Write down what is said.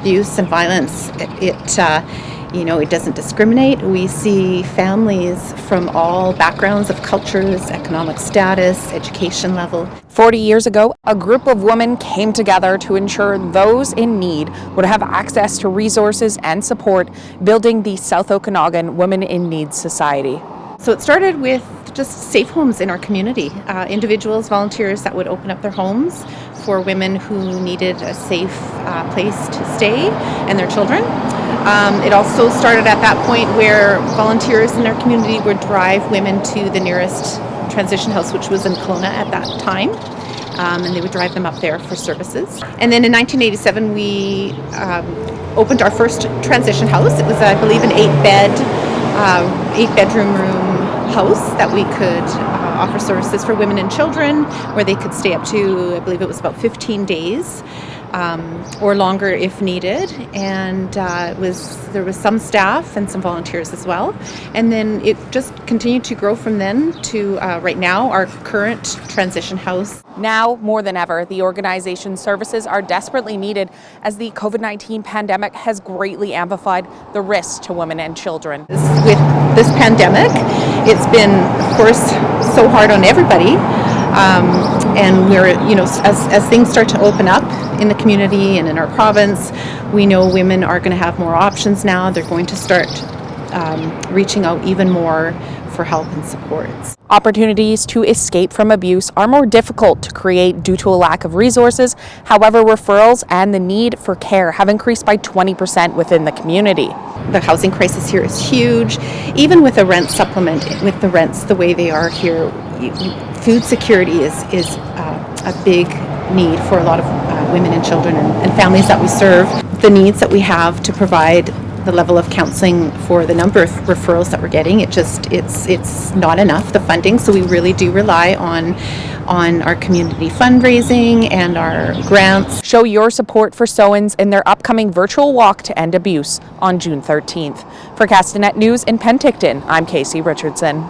abuse and violence, it doesn't discriminate. We see families from all backgrounds of cultures, economic status, education level. 40 years ago, a group of women came together to ensure those in need would have access to resources and support, building the South Okanagan Women in Need Society. So it started with just safe homes in our community. Individuals, volunteers that would open up their homes for women who needed a safe place to stay and their children. It also started at that point where volunteers in our community would drive women to the nearest transition house, which was in Kelowna at that time. And they would drive them up there for services. And then in 1987, we opened our first transition house. It was, I believe, an 8-bedroom room house that we could offer services for women and children, where they could stay up to, I believe it was about 15 days. Or longer if needed, and there was some staff and some volunteers as well, and then it just continued to grow from then to right now, our current transition house. Now more than ever, the organization's services are desperately needed as the COVID-19 pandemic has greatly amplified the risks to women and children. With this pandemic, it's been, of course, so hard on everybody. And we're, as things start to open up in the community and in our province, we know women are going to have more options now. They're going to start reaching out even more for help and supports. Opportunities to escape from abuse are more difficult to create due to a lack of resources. However, referrals and the need for care have increased by 20% within the community. The housing crisis here is huge. Even with a rent supplement, with the rents the way they are here, food security is a big need for a lot of women and children and families that we serve. The needs that we have to provide the level of counseling for the number of referrals that we're getting, it's not enough, the funding. So we really do rely on our community fundraising and our grants. Show your support for Sowens in their upcoming virtual walk to end abuse on June 13th. For Castanet News in Penticton, I'm Casey Richardson.